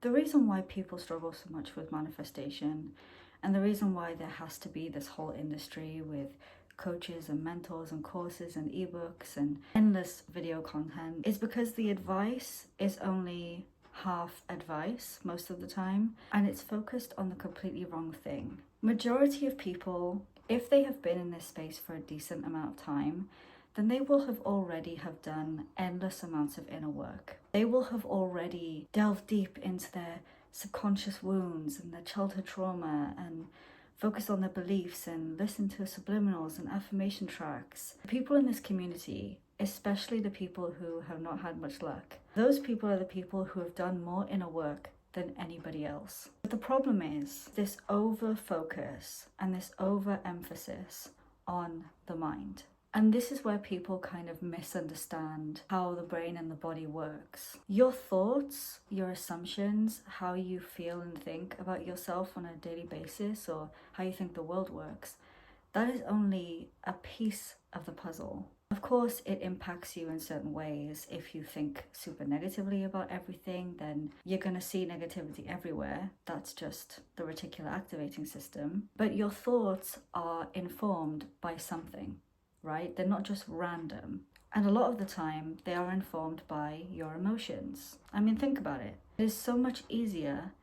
The reason why people struggle so much with manifestation, and the reason why there has to be this whole industry with coaches and mentors and courses and ebooks and endless video content, is because the advice is only half advice most of the time, and it's focused on the completely wrong thing. Majority of people, if they have been in this space for a decent amount of time, then they will have already have done endless amounts of inner work. They will have already delved deep into their subconscious wounds and their childhood trauma and focused on their beliefs and listened to subliminals and affirmation tracks. The people in this community, especially the people who have not had much luck, those people are the people who have done more inner work than anybody else. But the problem is this over focus and this overemphasis on the mind. And this is where people kind of misunderstand how the brain and the body works. Your thoughts, your assumptions, how you feel and think about yourself on a daily basis, or how you think the world works, that is only a piece of the puzzle. Of course, it impacts you in certain ways. If you think super negatively about everything, then you're going to see negativity everywhere. That's just the reticular activating system. But your thoughts are informed by something, right? They're not just random. And a lot of the time, they are informed by your emotions. I mean, think about it. It is so much easier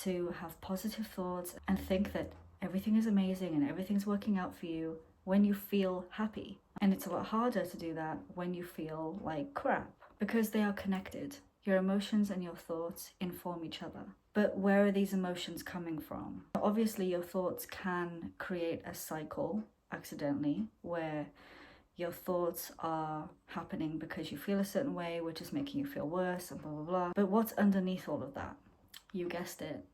to have positive thoughts and think that everything is amazing and everything's working out for you when you feel happy. And it's a lot harder to do that when you feel like crap, because they are connected. Your emotions and your thoughts inform each other. But where are these emotions coming from? Obviously, your thoughts can create a cycle accidentally where your thoughts are happening because you feel a certain way, which is making you feel worse and blah, blah, blah. But what's underneath all of that? You guessed it.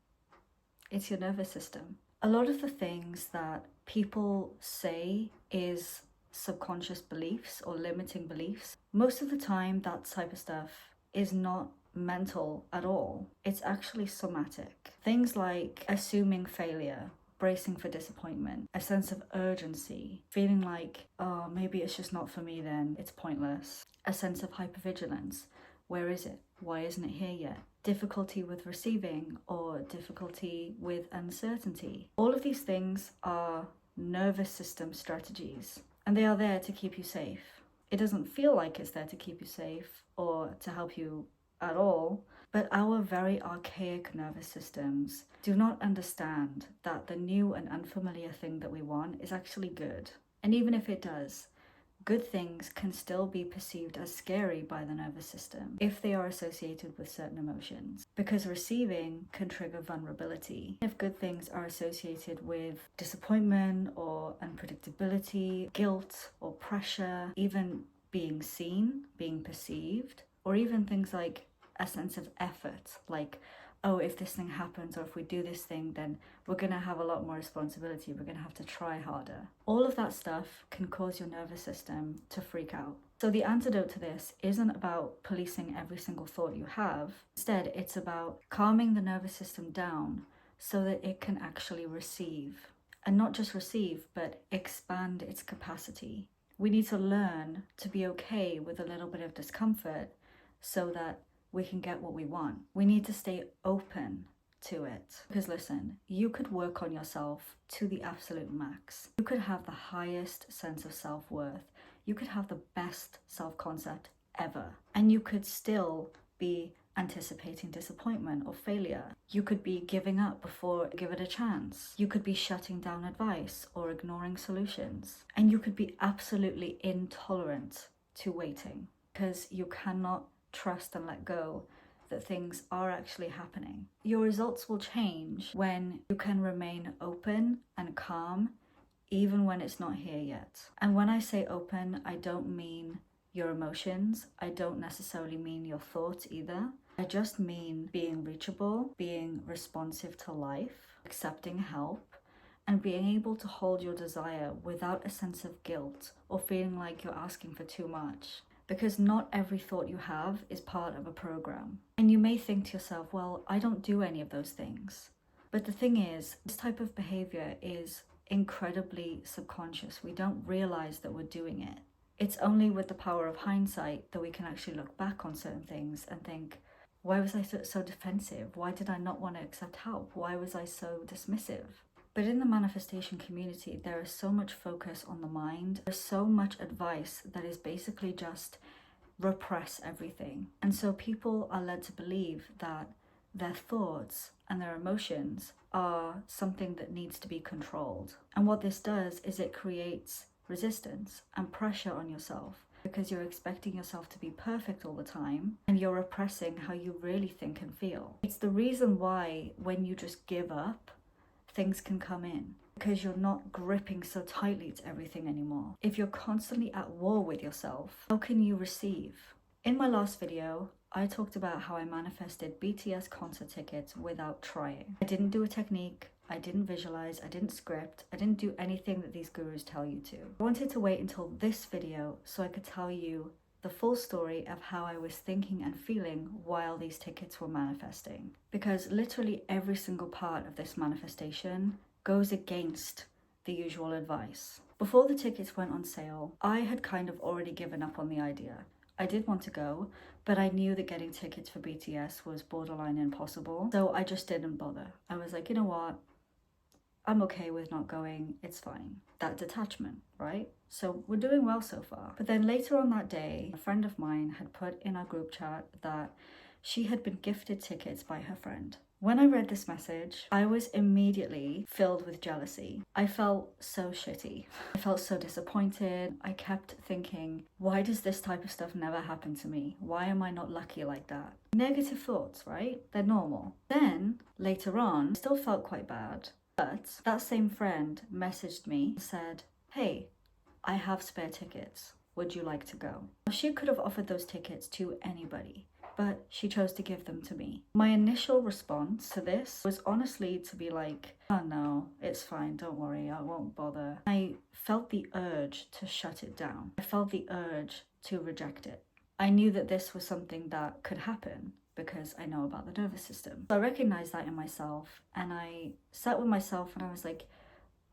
It's your nervous system. A lot of the things that people say is subconscious beliefs or limiting beliefs, most of the time that type of stuff is not mental at all. It's actually somatic. Things like assuming failure, bracing for disappointment, a sense of urgency, feeling like, oh, maybe it's just not for me then, it's pointless. A sense of hypervigilance. Where is it? Why isn't it here yet? Difficulty with receiving or difficulty with uncertainty. All of these things are nervous system strategies, and they are there to keep you safe. It doesn't feel like it's there to keep you safe or to help you at all, but our very archaic nervous systems do not understand that the new and unfamiliar thing that we want is actually good. And even if it does, good things can still be perceived as scary by the nervous system if they are associated with certain emotions, because receiving can trigger vulnerability. If good things are associated with disappointment or unpredictability, guilt or pressure, even being seen, being perceived, or even things like a sense of effort, like, oh, if this thing happens or if we do this thing, then we're going to have a lot more responsibility. We're going to have to try harder. All of that stuff can cause your nervous system to freak out. So the antidote to this isn't about policing every single thought you have. Instead, it's about calming the nervous system down so that it can actually receive. And not just receive, but expand its capacity. We need to learn to be okay with a little bit of discomfort so that we can get what we want. We need to stay open to it. Because listen, you could work on yourself to the absolute max. You could have the highest sense of self-worth. You could have the best self-concept ever. And you could still be anticipating disappointment or failure. You could be giving up before give it a chance. You could be shutting down advice or ignoring solutions. And you could be absolutely intolerant to waiting, because you cannot trust and let go that things are actually happening. Your results will change when you can remain open and calm even when it's not here yet. And when I say open, I don't mean your emotions. I don't necessarily mean your thoughts either. I just mean being reachable, being responsive to life, accepting help, and being able to hold your desire without a sense of guilt or feeling like you're asking for too much. Because not every thought you have is part of a program. And you may think to yourself, well, I don't do any of those things. But the thing is, this type of behavior is incredibly subconscious. We don't realize that we're doing it. It's only with the power of hindsight that we can actually look back on certain things and think, Why was I so defensive? Why did I not want to accept help? Why was I so dismissive? But in the manifestation community, there is so much focus on the mind. There's so much advice that is basically just repress everything. And so people are led to believe that their thoughts and their emotions are something that needs to be controlled. And what this does is it creates resistance and pressure on yourself, because you're expecting yourself to be perfect all the time and you're repressing how you really think and feel. It's the reason why when you just give up, things can come in, because you're not gripping so tightly to everything anymore. If you're constantly at war with yourself, how can you receive? In my last video, I talked about how I manifested BTS concert tickets without trying. I didn't do a technique, I didn't visualize, I didn't script, I didn't do anything that these gurus tell you to. I wanted to wait until this video so I could tell you the full story of how I was thinking and feeling while these tickets were manifesting. Because literally every single part of this manifestation goes against the usual advice. Before the tickets went on sale, I had kind of already given up on the idea. I did want to go, but I knew that getting tickets for BTS was borderline impossible, so I just didn't bother. I was like, you know what? I'm okay with not going, it's fine. That detachment, right? So we're doing well so far. But then later on that day, a friend of mine had put in our group chat that she had been gifted tickets by her friend. When I read this message, I was immediately filled with jealousy. I felt so shitty. I felt so disappointed. I kept thinking, why does this type of stuff never happen to me? Why am I not lucky like that? Negative thoughts, right? They're normal. Then, later on, I still felt quite bad. But that same friend messaged me and said, hey, I have spare tickets. Would you like to go? She could have offered those tickets to anybody, but she chose to give them to me. My initial response to this was honestly to be like, oh no, it's fine, don't worry, I won't bother. I felt the urge to shut it down. I felt the urge to reject it. I knew that this was something that could happen because I know about the nervous system. So I recognized that in myself, and I sat with myself and I was like,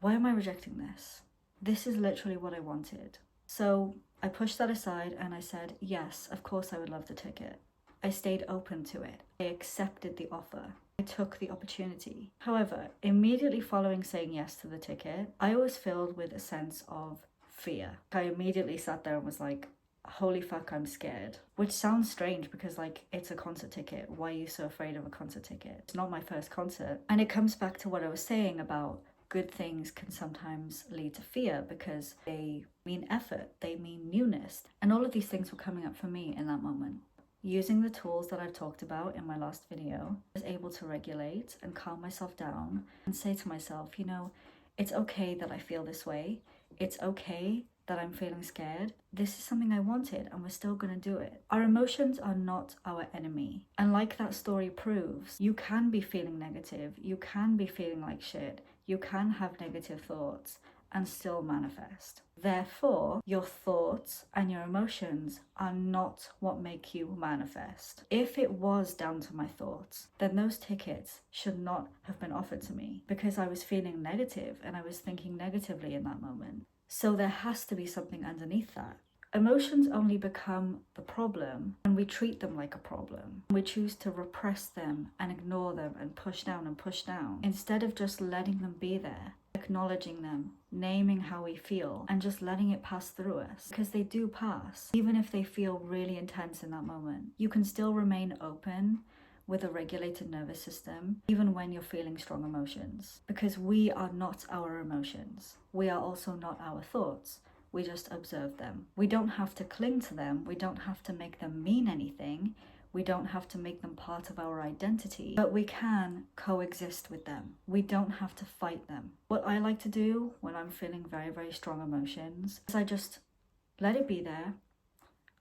why am I rejecting this? This is literally what I wanted. So I pushed that aside and I said, yes, of course I would love the ticket. I stayed open to it. I accepted the offer. I took the opportunity. However, immediately following saying yes to the ticket, I was filled with a sense of fear. I immediately sat there and was like, holy fuck, I'm scared. Which sounds strange because like, it's a concert ticket. Why are you so afraid of a concert ticket? It's not my first concert. And it comes back to what I was saying about good things can sometimes lead to fear because they mean effort, they mean newness. And all of these things were coming up for me in that moment. Using the tools that I've talked about in my last video, I was able to regulate and calm myself down and say to myself, you know, it's okay that I feel this way. It's okay that I'm feeling scared. This is something I wanted and we're still gonna do it. Our emotions are not our enemy. And like that story proves, you can be feeling negative, you can be feeling like shit, you can have negative thoughts and still manifest. Therefore, your thoughts and your emotions are not what make you manifest. If it was down to my thoughts, then those tickets should not have been offered to me because I was feeling negative and I was thinking negatively in that moment. So there has to be something underneath that. Emotions only become the problem when we treat them like a problem. We choose to repress them and ignore them and push down instead of just letting them be there, acknowledging them, naming how we feel, and just letting it pass through us. Because they do pass, even if they feel really intense in that moment. You can still remain open with a regulated nervous system, even when you're feeling strong emotions. Because we are not our emotions. We are also not our thoughts. We just observe them. We don't have to cling to them. We don't have to make them mean anything. We don't have to make them part of our identity, but we can coexist with them. We don't have to fight them. What I like to do when I'm feeling very, very strong emotions is I just let it be there.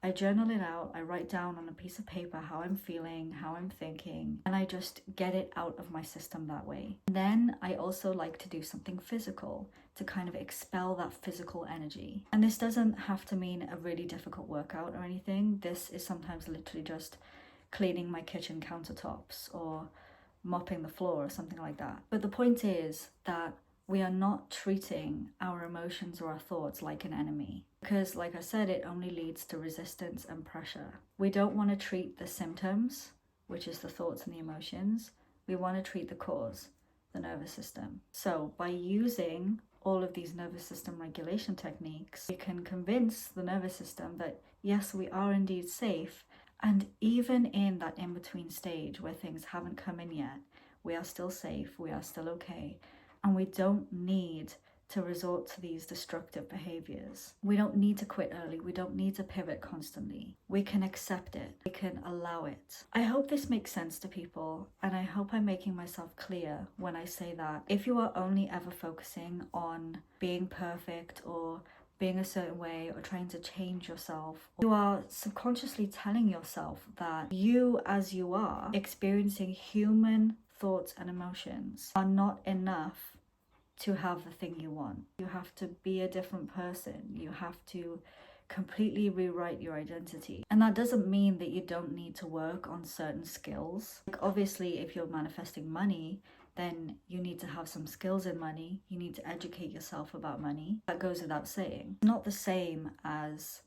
I journal it out. I write down on a piece of paper how I'm feeling, how I'm thinking, and I just get it out of my system that way. And then I also like to do something physical to kind of expel that physical energy. And this doesn't have to mean a really difficult workout or anything. This is sometimes literally just cleaning my kitchen countertops or mopping the floor or something like that. But the point is that we are not treating our emotions or our thoughts like an enemy. Because like I said, it only leads to resistance and pressure. We don't want to treat the symptoms. which is the thoughts and the emotions. We want to treat the cause, the nervous system. So by using all of these nervous system regulation techniques, we can convince the nervous system that yes, we are indeed safe. And even in that in-between stage where things haven't come in yet, we are still safe, we are still okay. And we don't need to resort to these destructive behaviors. We don't need to quit early. We don't need to pivot constantly. We can accept it. We can allow it. I hope this makes sense to people, and I hope I'm making myself clear when I say that if you are only ever focusing on being perfect or being a certain way or trying to change yourself, you are subconsciously telling yourself that you, as you are, experiencing human thoughts and emotions, are not enough to have the thing you want. You have to be a different person. You have to completely rewrite your identity. And that doesn't mean that you don't need to work on certain skills. Like obviously, if you're manifesting money, then you need to have some skills in money. You need to educate yourself about money. That goes without saying. It's not the same as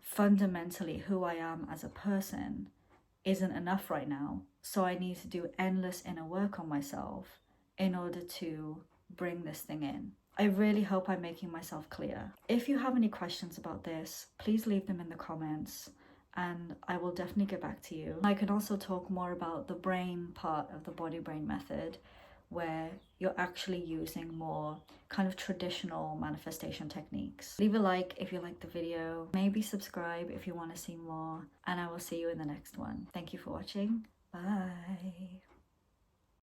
fundamentally who I am as a person isn't enough right now. So I need to do endless inner work on myself in order to bring this thing in. I really hope I'm making myself clear. If you have any questions about this, please leave them in the comments and I will definitely get back to you. I can also talk more about the brain part of the body-brain method, where you're actually using more kind of traditional manifestation techniques. Leave a like if you liked the video, maybe subscribe if you want to see more, and I will see you in the next one. Thank you for watching. Bye.